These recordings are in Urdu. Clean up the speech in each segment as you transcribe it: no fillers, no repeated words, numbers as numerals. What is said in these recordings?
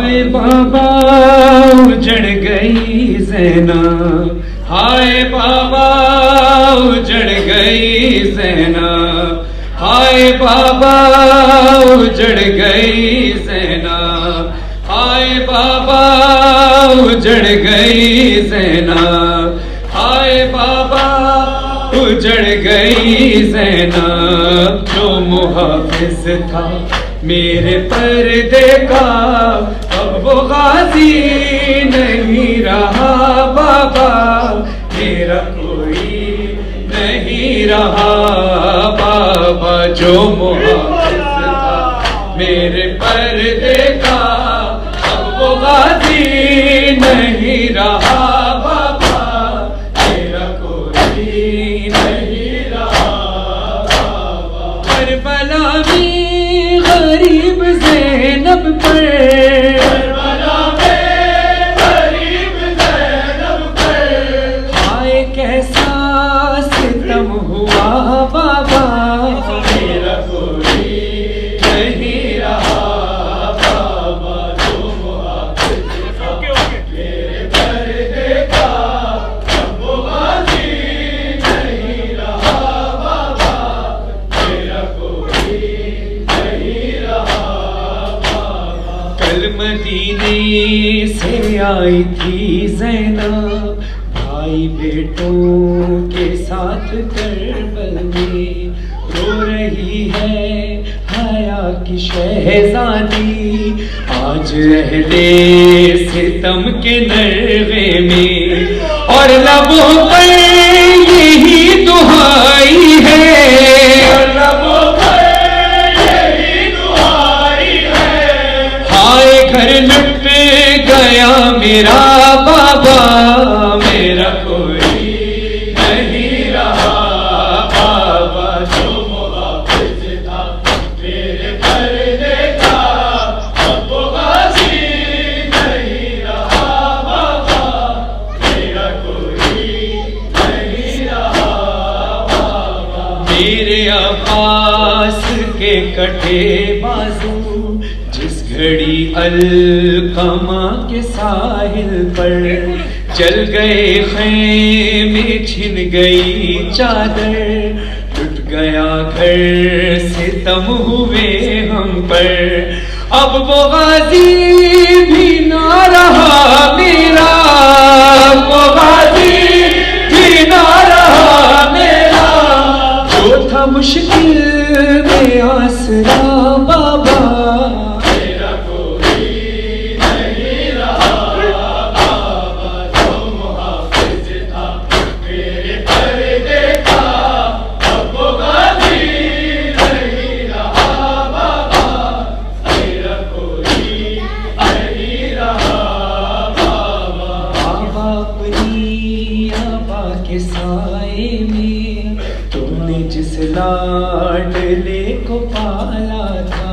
ہائے بابا اجڑ گئی زینب، ہائے بابا اجڑ گئی زینب، ہائے بابا اجڑ گئی زینب، ہائے بابا اجڑ گئی زینب، ہائے بابا اجڑ گئی زینب۔ جو محافظ تھا میرے پردے کا اب وہ غازی نہیں رہا بابا، میرا کوئی نہیں رہا بابا۔ جو محافظ تھا میرے پردے کا اب وہ غازی نہیں رہا بابا، میرا کوئی نہیں رہا بابا۔ کربلا میں غریب زینب پر، کربلا میں غریب زینب پر، ہائے کیسا ستم ہوا بابا، میرا کوئی نہیں رہا بابا۔ جو محافظ تھا میرے پردے کا اب وہ غازی نہیں رہا بابا، میرا کوئی نہیں رہا بابا۔ کل مدینے سے آئی تھی زینب بھائی بیٹوں کے ساتھ کربل میں، رو رہی ہے حیا کی شہزادی آج اہل ستم کے نرغے میں، اور لبوں پر یہی دعائی ہے، اور لبوں پر یہی دعائی ہے، ہائے گھر لٹ گیا میرا بابا، میرا کوئی نہیں رہا بابا۔ جو محافظ تھا میرے پردے کا اب وہ غازی نہیں رہا بابا، میرا کوئی نہیں رہا بابا۔ میرے عباس کے کٹے بازو جس گھڑی القمہ کے ساحل پر، جل گئے خیمے چھن گئی چادر، ٹوٹ گیا گھر ستم ہوئے ہم پر، اب وہ غازی بھی نہ رہا میرا، وہ غازی بھی نہ رہا میرا، جو تھا مشکل میں آسرا بابا، میرا کوئی نہیں رہا بابا۔ جو محافظ تھا میرے پردے کا اب وہ غازی نہیں رہا بابا، میرا کوئی نہیں رہا بابا۔ بابا اپنی آبا کے سائے میں تم نے جس لاڈلے کو پالا تھا،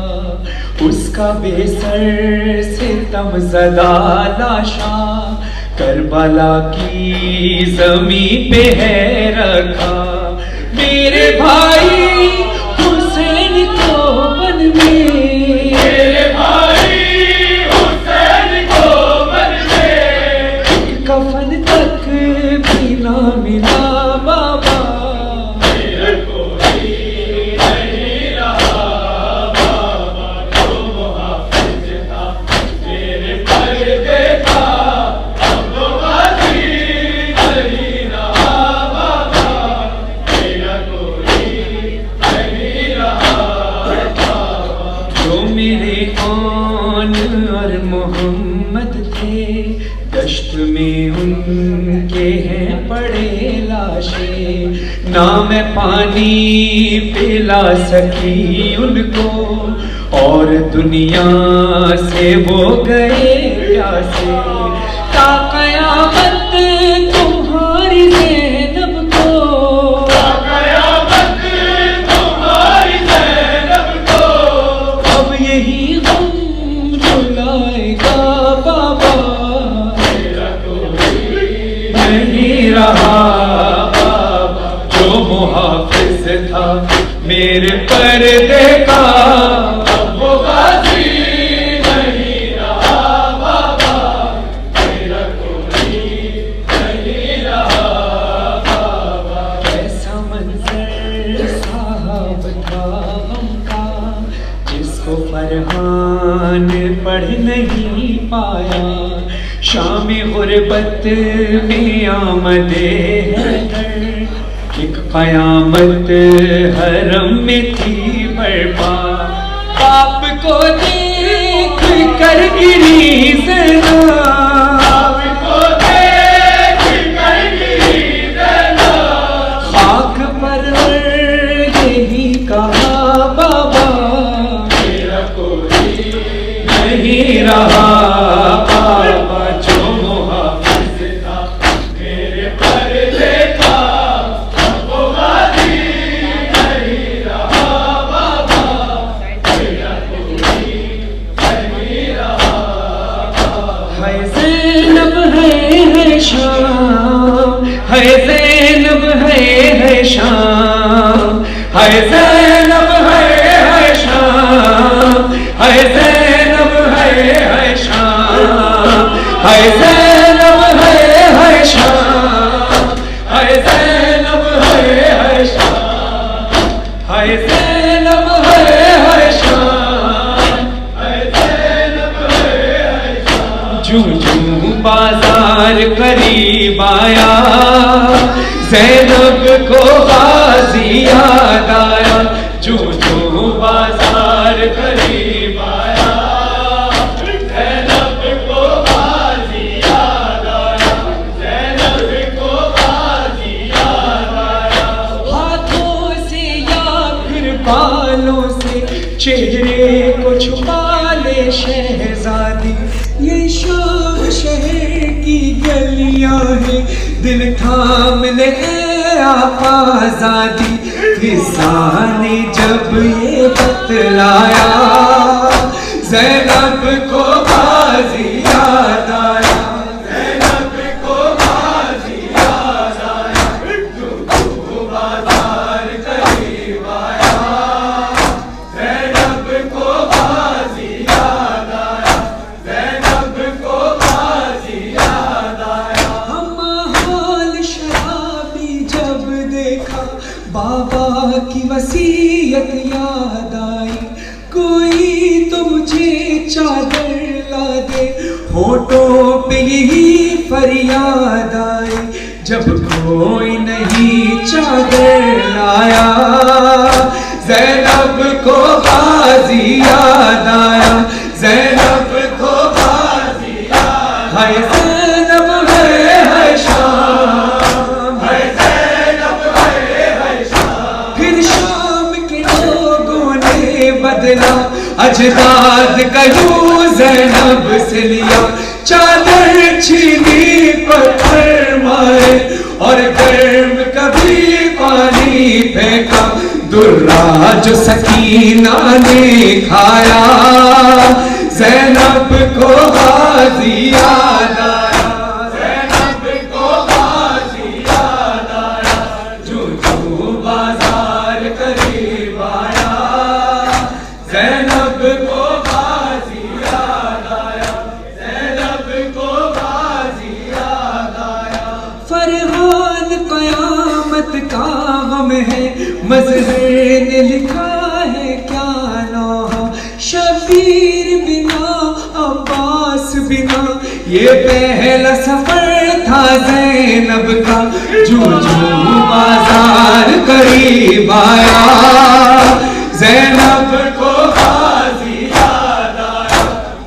اس کا بے سر ستم زدہ لاشا کربلا کی زمین پہ ہے رکھا، میرے بھائی حسین کو بن میں، میرے بھائی حسین کو بن میں، کفن تک بھی نہ ملا بابا، میرا کوئی نہیں رہا بابا۔ جو محافظ تھا میرے پردے کا اب وہ غازی نہیں رہا بابا، میرا کوئی نہیں رہا بابا۔ جو میرے آن اور محمد تھے دشت میں ان کے ہیں پڑے لاشیں، نہ میں پانی پلا سکی ان کو، اور دنیا سے وہ گئے پیاسے، تا قیامت تمہاری زینب کو، تا قیامت تمہاری زینب کو، اب یہی غم رلائے گا بابا، میرا کوئی نہیں رہا بابا۔ جو محافظ تھا میرے پردے کا اب وہ غازی نہیں رہا فرحان پڑھ نہیں پایا، شام غربت میں آمد حیدر، ایک قیامت حرم میں تھی برپا، باپ کو دیکھ کر گری زینب، خاک پر یہی کہا بابا میرا کوئی نہیں رہا، بابا جو محافظ تھا میرے پردے کا وہ غازی نہیں رہا، بابا میرا کوئی نہیں رہا، ہے زینب ہے شام، ہے زینب ہے شام، ہے زینب ہے شام، ہے زینب ہے شام، ہے زینب ہے شام، ہے زینب ہے شام، ہے زینب ہے شام، ہے زینب ہے شام، جوں جوں بازار قریب آیا زینب کو غازی یاد آیا، جو جو بازار قریب آیا زینب کو غازی یاد آیا، زینب کو غازی یاد آیا، ہاتھوں سے یا پھر بالوں سے چہرے کو چھپا لے شہزادی، یہ شام شہر کی گلیاں ہیں، دل تھام لے آقا آزادی، فضا نے جب یہ بتلایا زینب کو غازی یاد آیا، زینب کو غازی یاد آیا، جو بازار قریب آیا زینب کو غازی یاد آیا، زینب کو غازی یاد آیا، بابا کی وصیت یاد آئی، کوئی تو مجھے چادر لا دے، ہونٹوں پہ یہی فریاد آئی، جب کوئی نہیں چادر لایا زینب کو غازی یاد آیا، زینب کو غازی یاد آیا، زینب ہے شام، ہے زینب ہے شام، پھر شام کے لوگوں نے بدلا اجداد کا یوں زینب سے لیا، چادر چھینی پتھر مارے اور گرم کبھی پانی پھینکا، درہ جو سکینہ نے کھایا زینب کو غازی یاد آیا، زینب کو غازی یاد آیا، جو جو بازار قریب آیا زینب کو غازی یاد آیا، زینب کو غازی یاد آیا، فرحان قیامت کا غم ہے، مظہر نے لکھا ہے کیا نوحہ، شبیر بنا عباس بنا یہ پہلا سفر تھا زینب کا، جو جو بازار قریب آیا زینب کو غازی یاد آیا،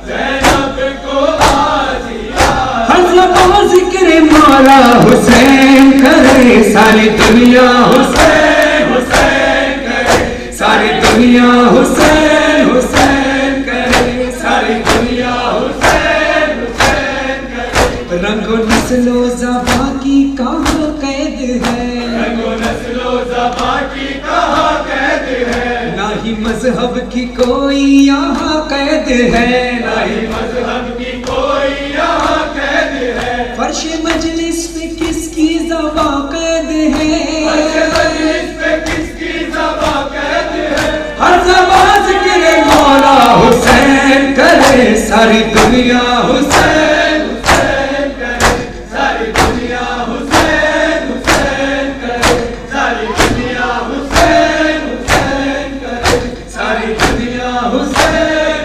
زینب کو غازی یاد آیا، ہر زبان ذکر مولا حسین کرے، ساری دنیا حسین حسین کرے، ساری دنیا حسین حسین کرے، ساری دنیا حسین حسین کرے، رنگ و نسل و زبان کی کہاں قید ہے، رنگ و نسل و زبان کی کہاں قید ہے، نہ ہی مذہب کی کوئی یہاں قید ہے، نہ ہی مذہب کی کوئی یہاں قید ہے، فرش مجلس پہ کس کی زبان قید ہے، فرش مجلس پہ کس کی زبان قید ہے، ہر زبان ذکر مولا حسین کرے، ساری دنیا حسین حسین کرے، ساری دنیا حسین حسین کرے، ساری دنیا حسین حسین کرے، ساری دنیا حسین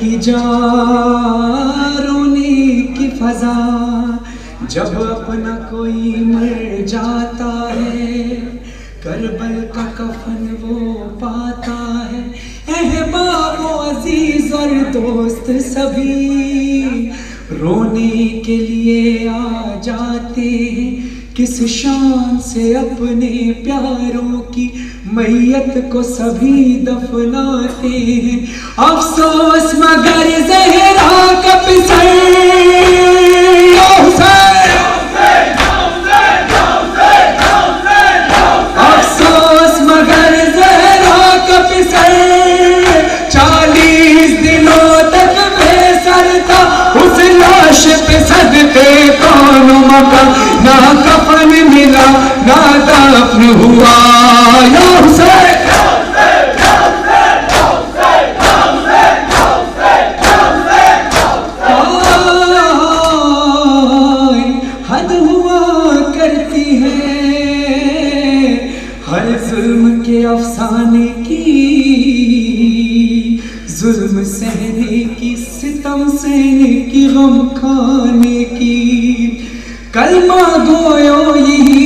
کی جا رونے کی فضا، جب اپنا کوئی مر جاتا ہے کربل کا کفن وہ پاتا ہے۔ احباب و عزیز اور دوست سبھی رونے کے لیے آ جاتے ہیں، کس شان سے اپنے پیاروں کی میت کو سبھی دفناتے ہیں۔ افسوس مگر زہرا کا پسر افسوس مگر زہرا کا پسر 40 دنوں تک بے سر تھا، اس لاش پہ صدقے کون مکان، نہ کفن ملا نہ دفن ہوا۔ یا حسین حد ہوا کرتی ہے ہر ظلم کے افسانے کی، ظلم سہنے کی، ستم سہنے کی، غم کھانے کی۔ کلمہ گویو یہی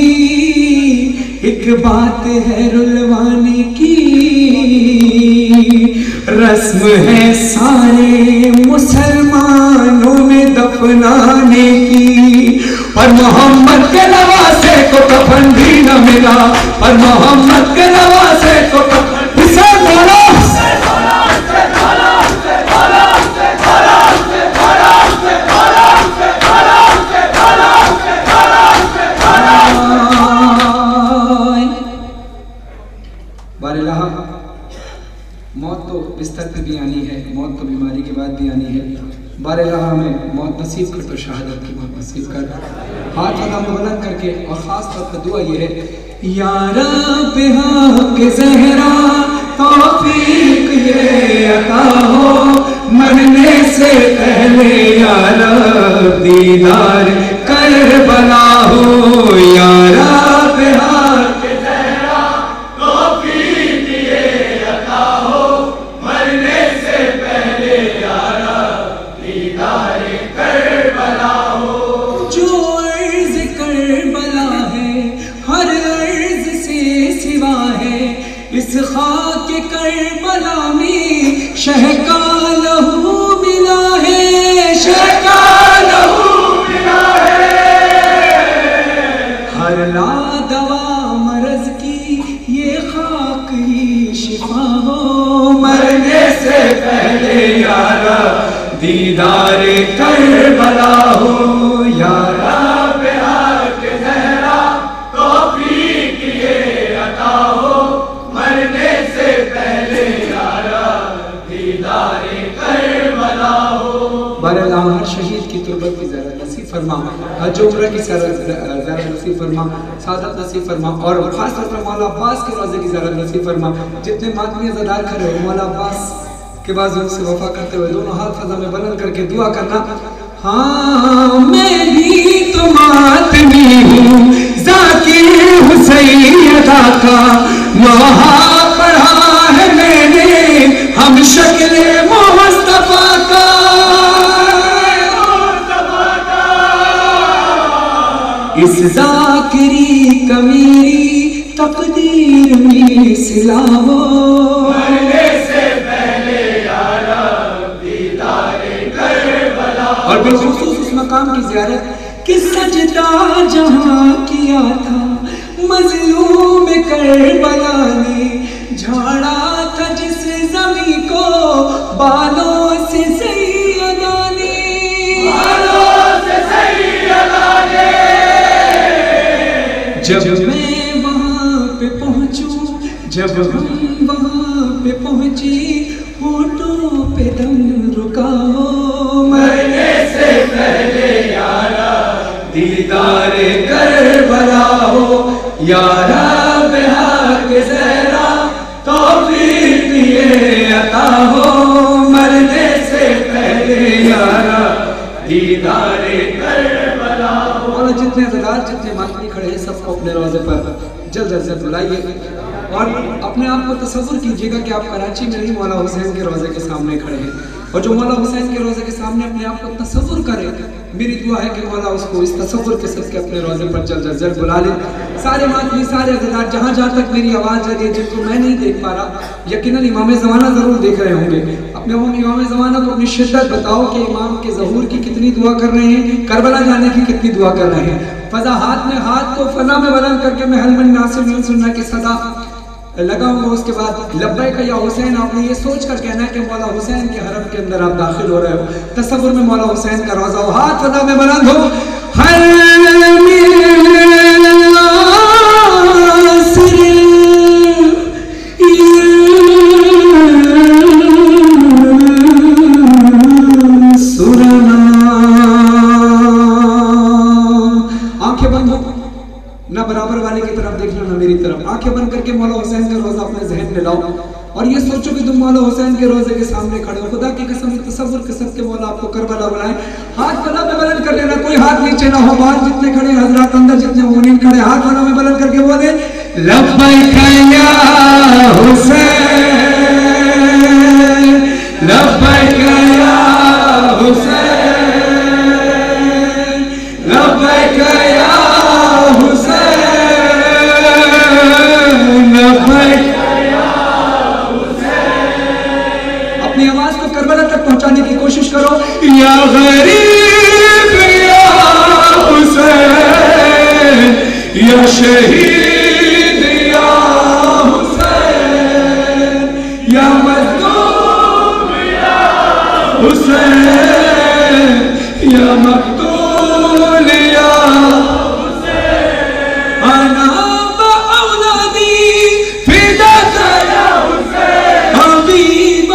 ایک بات ہے رلوانے کی، رسم ہے سارے مسلمانوں میں دفنانے کی، پر محمد کے نواسے کو کفن بھی نہ ملا، پر محمد کے نواسے کو کفن حسین مولا موت تو بستر پہ بھی آنی ہے، موت تو بیماری کے بعد بھی آنی ہے، بار الہ میں موت نصیب کر تو شہادت کی موت نصیب کر۔ ہاتھ ہم بلند کر کے اور خاص طور پر دعا یہ ہے، یا رب حق زہرا توفیق یہ عطا ہو، مرنے سے پہلے یا رب دیدار کربلا ہو، یا رب حق زہرا توفیق یہ عطا ہو، مرنے سے پہلے یا رب دیدار کربلا ہو۔ جو عرض کربلا ہے ہر عرض سے سوا ہے، اس خاک کربلا میں شہ کا لہو ملا ہے، شہ کا لہو ملا ہے۔ ہر لا دوا مرض کی یہ خاک ہی شفا ہو، مرنے سے پہلے یا رب دیدار کربلا ہو، یا رب حق زہرا توفیق یہ عطا ہو، مرنے سے پہلے یا رب دیدار کربلا ہو۔ بہرحال ہر شہید کی تربت کی زیارت نصیب فرما، حج عمرہ کی زیارت نصیب فرما، سعادت نصیب فرما، اور خاص طور پر مولا عباس کے روضے کی زیارت نصیب فرما۔ جتنے ماتمی عزادار کھڑے ہو مولا عباس کے بعد ان سے وفا کرتے ہوئے دونوں ہاتھ فضا میں بلند کر کے دعا کرنا، ہاں میں بھی تو ماتمی ہوں، ذاکر حسین ادا کا لوحہ پڑھا ہے میں نے، ہم شکل مصطفیٰ کا اس ذاکری کا میری تقدیر میں صلہ ہو، مرنے سے پہلے یا رب دیدار کربلا ہو۔ اور بالخصوص اس مقام کی زیارت کہ سجدہ جہاں کیا تھا مظلوم کربلا نے، جھاڑا تھا جس زمین کو بالوں سے سیدہ نے، بالوں سے سیدہ نے۔ جب میں وہاں پہ پہنچوں، جب ہم وہاں پہ پہنچی، ہونٹوں پہ دم رکا ہو، مرنے سے پہلے یا رب دیدار کربلا ہو، یا رب حق زہرا توفیق یہ عطا ہو، مرنے سے پہلے یا رب دیدار کربلا ہو۔ اور جتنے عزادار جتنے ماتمی کھڑے ہیں سب کو اپنے روضے پر جلد از جلد بلائیے۔ اور اپنے آپ کو تصور کیجئے گا کہ آپ کراچی میں نہیں مولا حسین کے روضے کے سامنے کھڑے ہیں، اور جو مولا حسین کے روضے کے سامنے اپنے آپ کو تصور کرے، میری دعا ہے کہ مولا اس کو اس تصور کے صدقے اپنے روضے پر جلد بلا لے۔ سارے ماتمی، سارے عزیزات، جہاں تک میری آواز جا رہی ہے، جن کو میں نہیں دیکھ پا رہا، یقیناً امام زمانہ ضرور دیکھ رہے ہوں گے۔ اپنے امام زمانہ کو اپنی شدت بتاؤ کہ امام کے ظہور کی کتنی دعا کر رہے ہیں، کربلا جانے کی کتنی دعا کر رہے ہیں۔ فضا ہاتھ میں ہاتھ کو فضا میں بلند کر کے میں حل من ناصر من سننا کی صدا لگاؤں گا، اس کے بعد لبیک یا حسین آپ نے یہ سوچ کر کہنا ہے کہ مولا حسین کے حرم کے اندر آپ داخل ہو رہے ہو، تصور میں مولا حسین کا روضہ ہو، ہاتھ فضا میں بلند ہو، حل من ناصر نہ برابر والے کی طرف دیکھنا نہ میری طرف، آنکھیں بند کر کے مولا حسین کا روضہ اپنے ذہن میں لاؤ اور یہ سوچو کہ تم مولا حسین کے روضے کے سامنے کھڑے ہو۔ خدا کی قسم تصور کے سب کے مولا آپ کو کربلا بلائے، ہاتھ فضا میں بلند کر لینا، کوئی ہاتھ نیچے نہ ہو، باہر جتنے کھڑے حضرات، اندر جتنے مومنین کھڑے، ہاتھ فضا میں بلند کر کے بولے لبیک یا حسین، لبیک یا حسین، لبیک یا اپنی آواز کو کربلا تک پہنچانے کی کوشش کرو، یا غریب یا حسین، یا شہید یا حسین، یا مظلوم یا حسین، یا مقتول یا حسین، انا باولادی فداک یا حسین، حبیب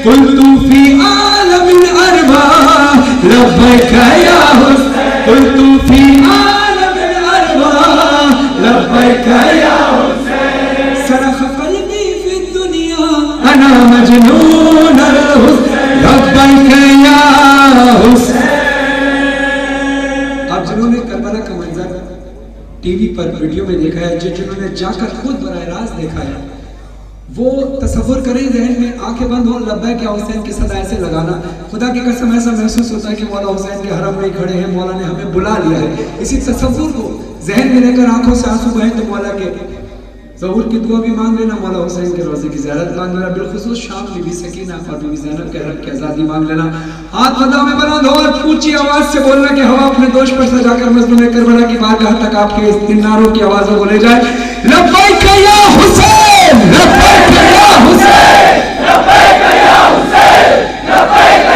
قلت في عالم الأرواح لبيك يا حسين، قلت في عالم الأرواح لبيك يا حسين، صرخ قلبي في الدنيا أنا مجنون الحسين لبيك يا حسين۔ آپ جنہوں نے کربلا کا منظر ٹی وی پر ویڈیو میں دیکھا ہے، جنہوں نے جا کر خود براہ راست دیکھا ہے، وہ تصور کریں ذہن میں، آنکھیں بند ہو، لبیک یا حسین کی صدا ایسے لگانا۔ خدا کی قسم ایسا محسوس ہوتا ہے کہ مولا حسین کے حرم میں کھڑے ہیں، مولا نے ہمیں بلا لیا ہے۔ اسی تصور کو ذہن میں لے کر آنکھوں سے آنسو بہیں تو مولا کے ظہور کی دعا بھی مانگ لینا، مولا حسین کے روضے کی زیارت مانگ لینا، بالخصوص شام بی بی سکینہ اور بی بی زینب کے حرم کی آزادی مانگ لینا۔ ہاتھ فضا میں بلند ہو اور اونچی آواز سے بولنا کہ ہوا اپنے دوش پر سجا کر مظلوم کربلا کی بارگاہ تک آپ کے ان نعروں کی آوازوں کو لے جائے، لبیک یا حسین، لبیک یا حسین، لبیک یا حسین، لبیک